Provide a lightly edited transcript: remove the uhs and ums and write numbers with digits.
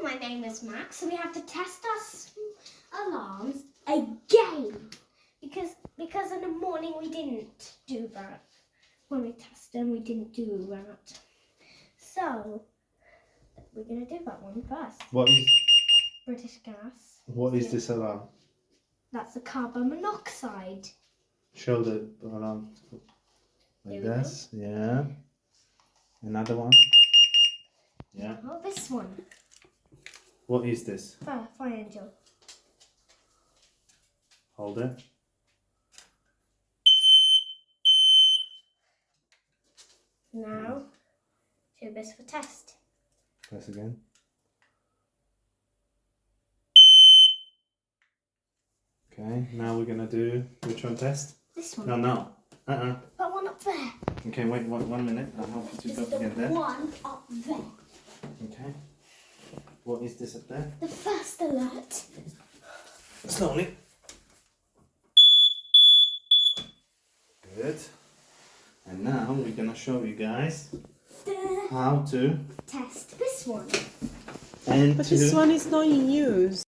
my name is Max, and we have to test our alarms again. Because in the morning we didn't do that. When we tested them, we didn't do that. So, we're going to do that one first. What is British gas. What is this alarm? That's the carbon monoxide. Show the alarm. Like this. Yeah. Another one. Yeah. Oh, this one. What is this? Fire angel. Hold it. Now, do this for test. Press again. Okay, now we're gonna do which one test? This one. No. That one up there. Okay, wait 1 minute. I'll help you to go get there. One up there. Okay. What is this up there? The first alert. Slowly. Good. And now we're gonna show you guys how to Test this one. and But this one is not in use.